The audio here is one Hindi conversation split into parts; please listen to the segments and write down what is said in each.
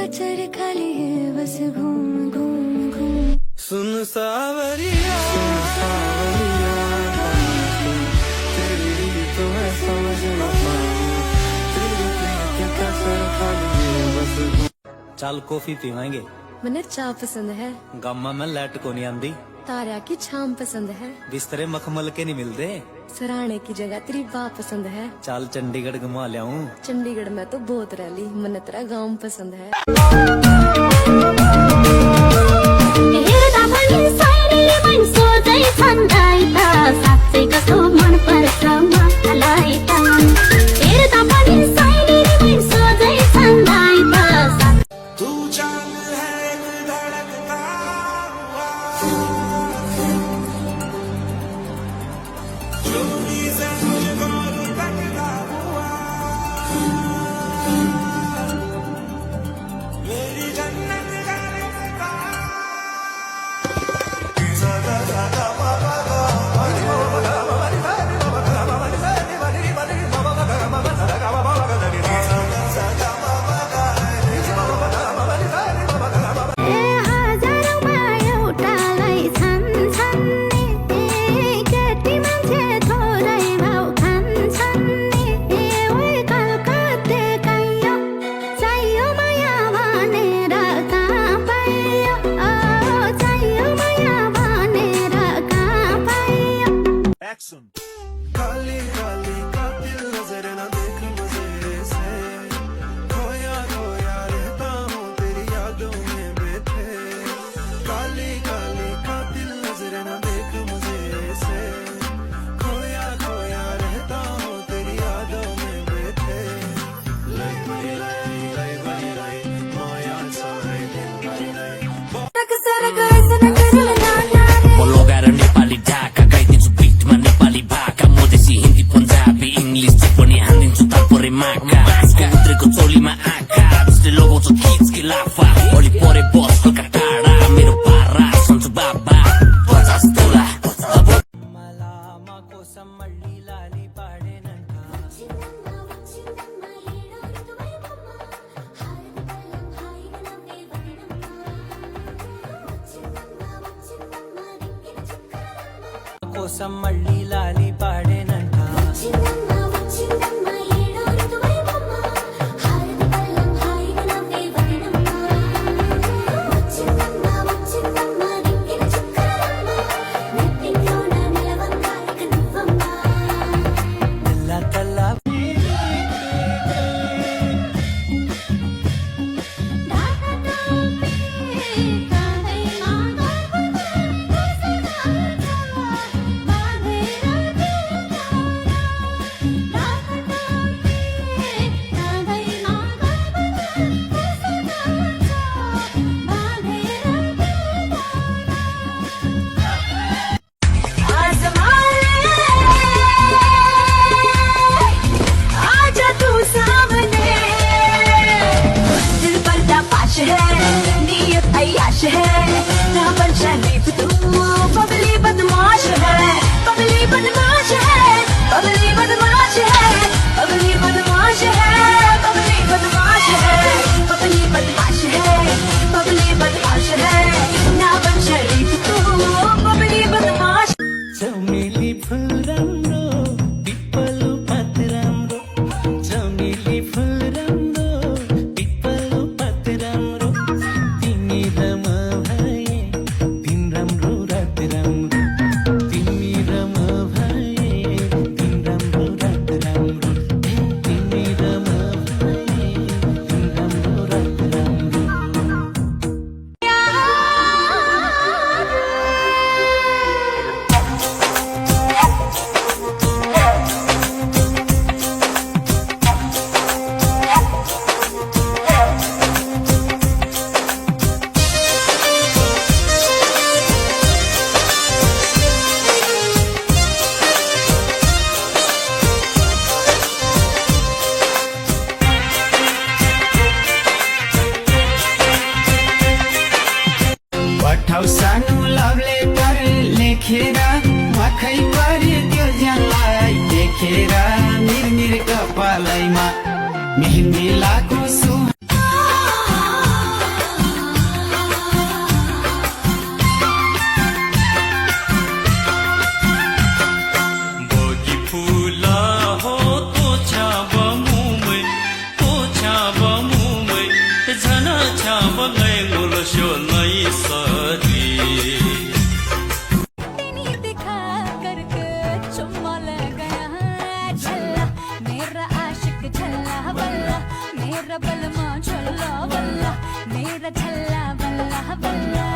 चरखा लिए बस घूम घूम घूम। सुन सावरिया तेरी तो मैं समझ न पाऊं, तेरी प्रीत का चरखा लिए बस चल कॉफी पीवाएंगे। मने चाह पसंद है, गामा में लाइट को नहीं आंदी, तारा की छाम पसंद है, बिस्तरे मखमल के नहीं मिलते, सराहने की जगह तेरी बाह पसंद है। चल चंडीगढ़ घुमा लियाऊं। चंडीगढ़ में तो बहुत रह ली, मने तेरा गाँव पसंद है। काली काली कातिल नजर न देख मुझे से, खोया खोया रहता हूँ तेरी यादों में बैठे। काली काली कातिल नजर न देख मुझे से, खोया खोया रहता हूँ तेरी यादों में बैठे। लाई बड़ी लाई माया सारे दिन भरी लाई। समुद्रको चोलीमा आँखा जसले लगाउँछ खिचकी लाफा, ओली परे बसको टाढा मेरो पारा सन्चु बाबा 50 तोला। కోసం మళ్ళీ లాలి పాడేనంట, मेहंदी लाको झल्ला बल्ला मेरा झल्ला बल्ला बल्ला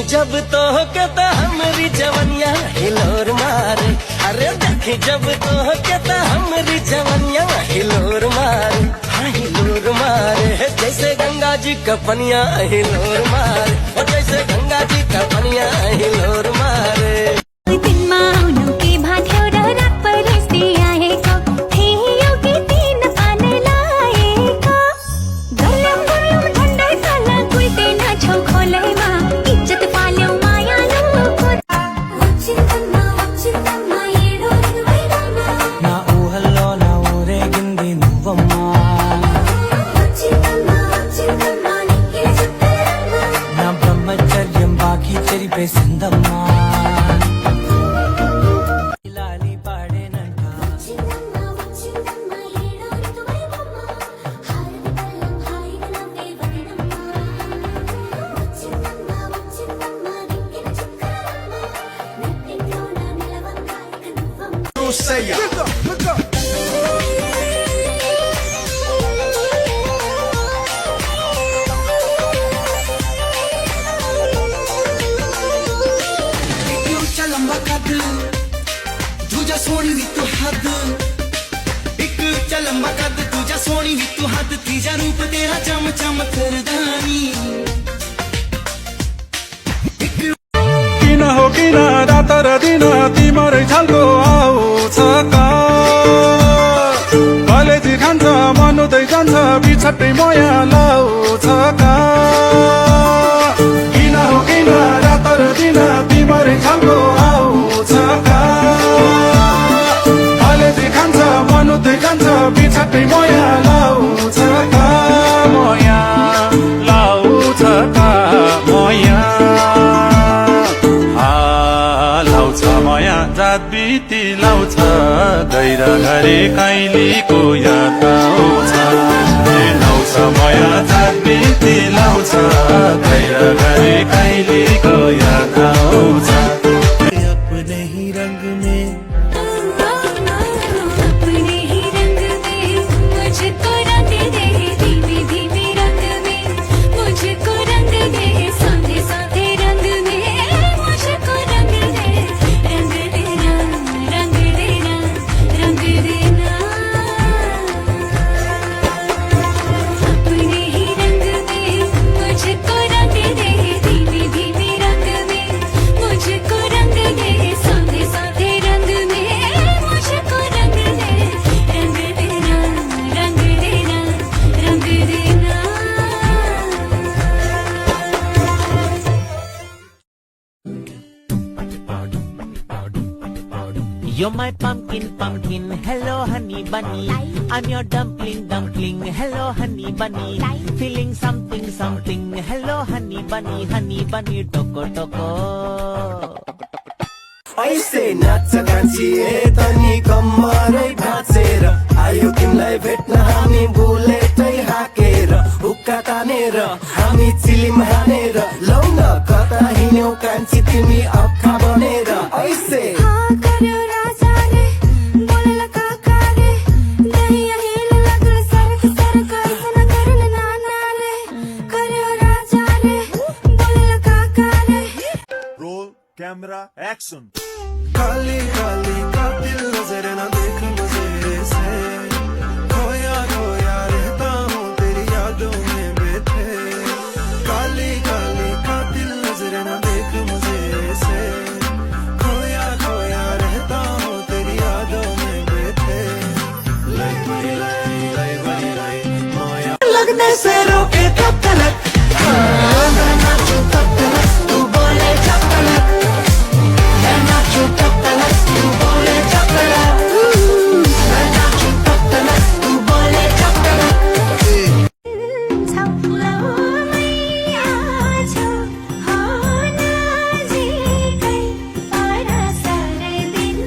जब तो कहता हमारी जवनिया हिलोर मारे, अरे देखी जब तो कहता हमारी जवनिया हिलोर मारे, हाँ हिलोर मारे, जैसे गंगा जी का पनिया हिलोर मारे, और जैसे गंगा जी का पनिया हिलोर मारे। Say it. Look up. एक लंबा कद दूजा सोनी भी तू हद, एक लंबा कद दूजा सोनी भी तू हद, तीजा रूप तेरा चम चम करदानी। किन हो किन रात र दिन तिमरै छलको आउँछ का, कलेजी खान्छ मन उतै जान्छ बिछट्टै माया लाउँछ का। किन हो किन रात र दिन तिमरै छलको आउँछ का, कलेजी खान्छ मन उतै जान्छ बिछट्टै माया लाउँछ का, माया लाउँछ का, माया जात बिती लाउँछ, गैर घरे कैलीको याद आउँछ, लाउँछ माया जात बिती लाउँछ, गैर घरे कैलीको याद आउँछ। अपने ही रंग में अपने ही रंग में मुझको रंग दे, धीमे धीमे रंग में मुझको रंग दे, साथे साथे रंग में मुझको रंग दे, रंग देना रंग देना रंग देना। अपने ही रंग में मुझको रंग दे, धीमे धीमे रंग में मुझको You're my pumpkin, pumpkin. Hello, honey bunny. I'm your dumpling, dumpling. Hello, honey bunny. Feeling something, something. Hello, honey bunny. Toko, toko. ऐसे नाच्छ कान्छी तनी कम्मरै भाँचेर आयो तिमीलाई भेट्न हामी बुलेटै हाकेर हुक्का तानेर हामी चिलिम हानेर लौ न कता हिँड्यौ कान्छी तिमी अक्खा बनेर ऐसे हाँ कर्यो राजाले बोलेला काकाले दहिया हिल लगल सरक सरक ऐसन करन नानाले कर्यो राजाले बोलेला काकाले roll camera action Kali Kali कातिल नजर न देख मुझे से खोया खोया रहता हूँ तेरी यादों में बैठे काली काली कातिल नजर न देख मुझे से खोया खोया रहता हूँ तेरी यादों में बैठे लाई लाई लाई लाई लाई माया लगने से रोके कब तलक मैं नाचूं तब तलक तू बोले जब तलक मैं नाचूं तब तलक तू बोले जब तलक मैं नाचूं तब तलक तू बोले जब तलक छौलामै आछौ हो नजिकै परसर दिन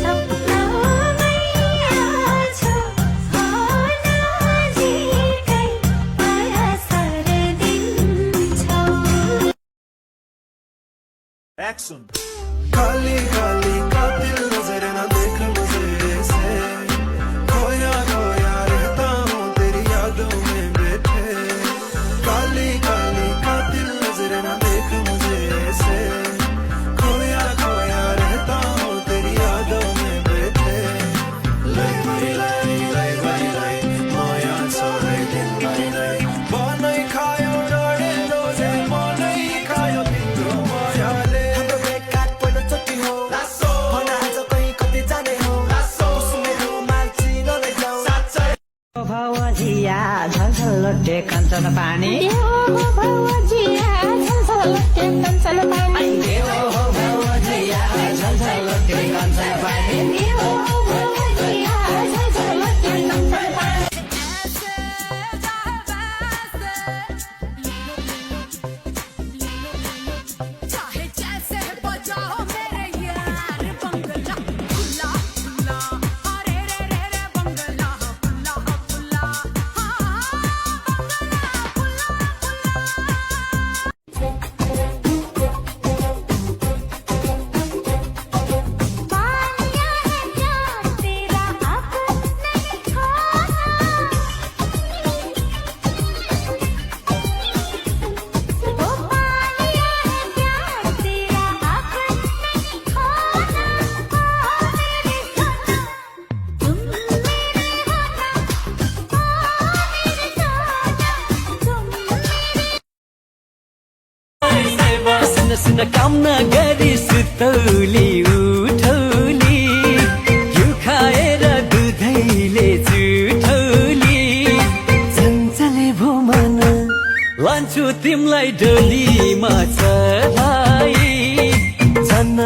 छौलामै आछौ हो नजिकै परसर दिन छौ एक्शन काली काली कातिल नजर न देख मुझे से खोया खोया रहता हूँ तेरी यादों में बैठे काली काली कातिल नजर न देख मुझे से खोया खोया रहता हूँ तेरी यादों में बैठे लाई लाई लाई लाई लाई लाई माया सारे दिन लाई लाई बनै खायो डढे रोजे मनै खायो तिम्रो मायाले हाम्रो बेकार पहिलोचोटि हो भन आज कहीँ कति जाने हो सुनेको मान्छे नलैजाऊ भवजिया झलझलटे कञ्चन पानी भवजिया झलझलटे कञ्चन पानी भवजिया झलझलटे कञ्चन पानी भवजिया झलझलटे कञ्चन पानी चाहे जैसे बजाओ मेरे यार बंगला खुला खुला अरे रे रे रे बंगला खुला खुला हाँ बंगला खुला पाया है प्यार तेरा अब नहीं खोना वो पाया है प्यार तेरा अब नहीं खोना ओ मेरे सोना तुम मेरे होना ओ मेरे सोना तुम मेरे सुन सुन काम नगरी सुतौली उठौली घिउ खाएर दुधैले जुठौली चञ्चले भो मन लान्छु तिमलाई डोलीमा चढाई झन्